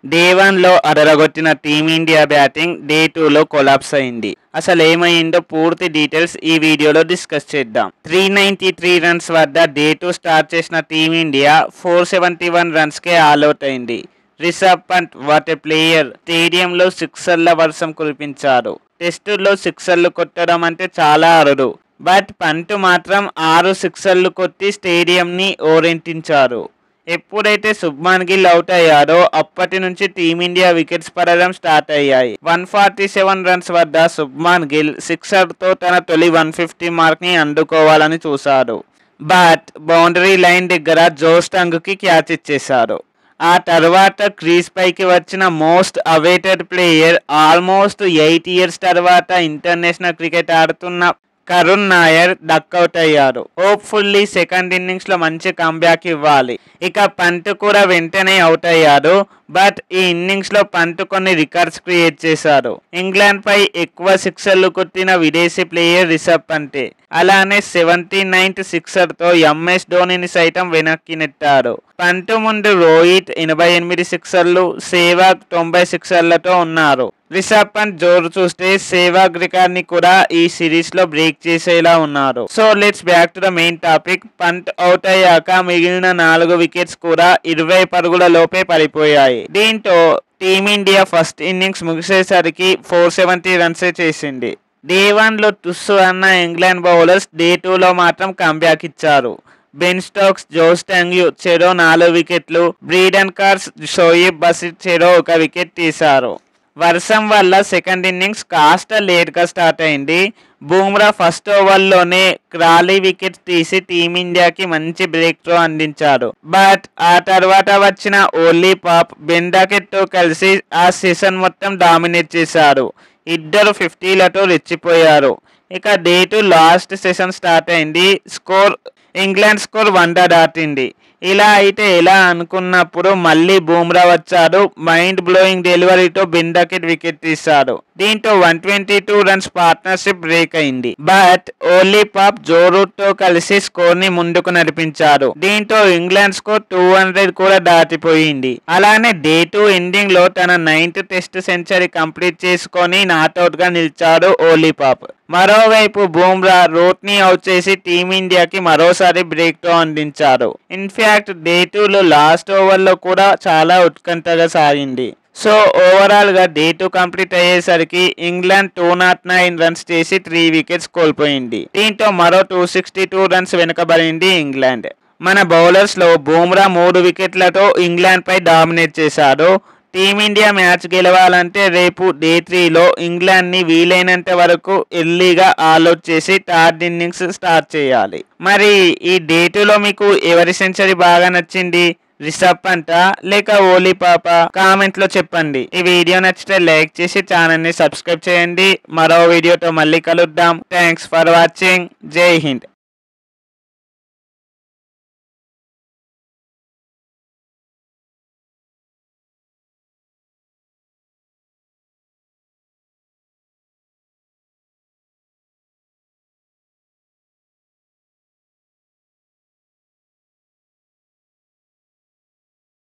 Day 1లో అదరగొట్టిన team India batting day 2లో collapse అయింది. అసలు ఏమైందో పూర్తి డీటెయిల్స్ ఈ వీడియోలో డిస్కస్ చేద్దాం. 393 రన్స్ వద్ద డే 2 స్టార్ట్ చేసిన టీమిండియా 471 రన్స్కే ఆల్అవుట్ అయింది. Rishabh Pant what a player, స్టేడియంలో సిక్సర్ల వర్షం కురిపించారు. టెస్టుల్లో సిక్సర్లు కొట్టడం అంటే చాలా అరుదు, బట్ పంత్ మాత్రం 6 సిక్సర్లు కొట్టి స్టేడియంని ఓరెంటించారు. ఎప్పుడైతే శుభ్మన్ గిల్ అవుట్ అయ్యాడో అప్పటి నుంచి టీమిండియా వికెట్స్ పడడం స్టార్ట్ అయ్యాయి. 147 రన్స్ వద్ద శుభ్మన్ గిల్ సిక్సర్తో తన తొలి 150 మార్క్ని అందుకోవాలని చూశాడు. బట్ బౌండరీ లైన్ దగ్గర జో స్టంగ్కి క్యాచ్ ఇచ్చేశారు. ఆ తర్వాత క్రీజ్ పైకి వచ్చిన most awaited player, almost 8 years తర్వాత ఇంటర్నేషనల్ క్రికెట్ ఆడుతున్న కరుణ్ నాయర్ డక్అవుట్ అయ్యారు. హోప్ఫుల్లీ సెకండ్ ఇన్నింగ్స్లో మంచి కంబ్యాక్ ఇవ్వాలి. ఇక పంత్ కూడా వెంటనే అవుట్ అయ్యాడు. బట్ ఈ ఇన్నింగ్స్లో పంత్ కొన్ని రికార్డ్స్ క్రియేట్ చేశారు. ఇంగ్లాండ్పై ఎక్కువ సిక్సర్లు కొట్టిన విదేశీ ప్లేయర్ రిషబ్ పంతే. అలానే 79th సిక్సర్తో ఎంఎస్ ధోనీని సైతం వెనక్కి నెట్టారు. పంత్ ముందు రోహిత్ 88 సిక్సర్లు, సెహ్వాగ్ 90 సిక్సర్లతో ఉన్నారు. రిషబ్ పంత్ జోరు చూస్తే సెహ్వాగ్ రికార్డ్ని కూడా ఈ సిరీస్లో బ్రేక్ చేసేలా ఉన్నారు. So let's back to the main topic. Pant out అయ్యాక మిగిలిన 4 వికెట్స్ కూడా 20 పరుగుల లోపే పడిపోయాయి. దీంతో టీమిండియా ఫస్ట్ ఇన్నింగ్స్ ముగిసేసరికి 470 రన్సే చేసింది. డే 1లో టుస్సు అన్న ఇంగ్లాండ్ బౌలర్స్ డే 2లో మాత్రం కంబ్యాక్ ఇచ్చారు. బెన్ స్టోక్స్, జో స్టాంగ్యూ చెరో 4 వికెట్లు, బ్రీడన్ కార్స్, షోయిబ్ బసిట్ చెరో 1 వికెట్ తీశారు. వర్షం వల్ల సెకండ్ ఇన్నింగ్స్ కాస్త లేట్గా స్టార్ట్ అయింది. బూమ్రా ఫస్ట్ ఓవర్లోనే క్రాలీ వికెట్ తీసి టీమిండియాకి మంచి బ్రేక్ త్రో అందించారు. బట్ ఆ తర్వాత వచ్చిన ఓలీ పాప్, బెన్ డకెట్తో కలిసి ఆ సెషన్ మొత్తం డామినేట్ చేశారు. ఇద్దరు 50లతో రెచ్చిపోయారు. ఇక డే 2 లాస్ట్ సెషన్ స్టార్ట్ అయింది. ఇంగ్లాండ్ స్కోర్ 100 దాటింది. ఇలా అయితే ఎలా అనుకున్నప్పుడు మళ్ళీ బూమ్రా వచ్చాడు. మైండ్ బ్లోయింగ్ డెలివరీతో బెన్ డకెట్ వికెట్ తీశాడు. దీంతో 122 రన్స్ పార్ట్నర్షిప్ బ్రేక్ అయింది. బట్ ఓలీ పాప్, జో రూట్తో కలిసి స్కోర్ని ముందుకు నడిపించారు. దీంతో ఇంగ్లాండ్ స్కోర్ 200 కూడా దాటిపోయింది. అలానే డే 2 ఎండింగ్లో తన 9th టెస్ట్ సెంచరీ కంప్లీట్ చేసుకొని నాట్అవుట్గా నిలిచాడు ఓలీ పాప్. మరోవైపు బూమ్రా రూట్ని అవుట్ చేసి టీమిండియాకి మరోసారి బ్రేక్ తో అందించారు. ఇన్ఫ్యాక్ట్ డే 2లో లాస్ట్ ఓవర్లో కూడా చాలా ఉత్కంఠగా సాగింది. సో ఓవరాల్గా డే 2 కంప్లీట్ అయ్యేసరికి ఇంగ్లాండ్ 209 రన్స్ చేసి 3 వికెట్స్ కోల్పోయింది. దీంతో మరో 262 రన్స్ వెనుకబడింది ఇంగ్లాండ్. మన బౌలర్స్లో బూమ్రా 3 వికెట్లతో ఇంగ్లాండ్పై డామినేట్ చేశాడు. టీమిండియా మ్యాచ్ గెలవాలంటే రేపు డే 3లో ఇంగ్లాండ్ని వీలైనంత వరకు ఎర్లీగా ఆల్అవుట్ చేసి థర్డ్ ఇన్నింగ్స్ స్టార్ట్ చేయాలి. మరి ఈ డే 2లో మీకు ఎవరి సెంచరీ బాగా నచ్చింది? రిషబ్ పంతా లేక ఓలీ పాపా? కామెంట్లో చెప్పండి. ఈ వీడియో నచ్చితే లైక్ చేసి ఛానల్ని సబ్స్క్రైబ్ చేయండి. మరో వీడియోతో మళ్ళీ కలుద్దాం. Thanks for watching. జై హింద్.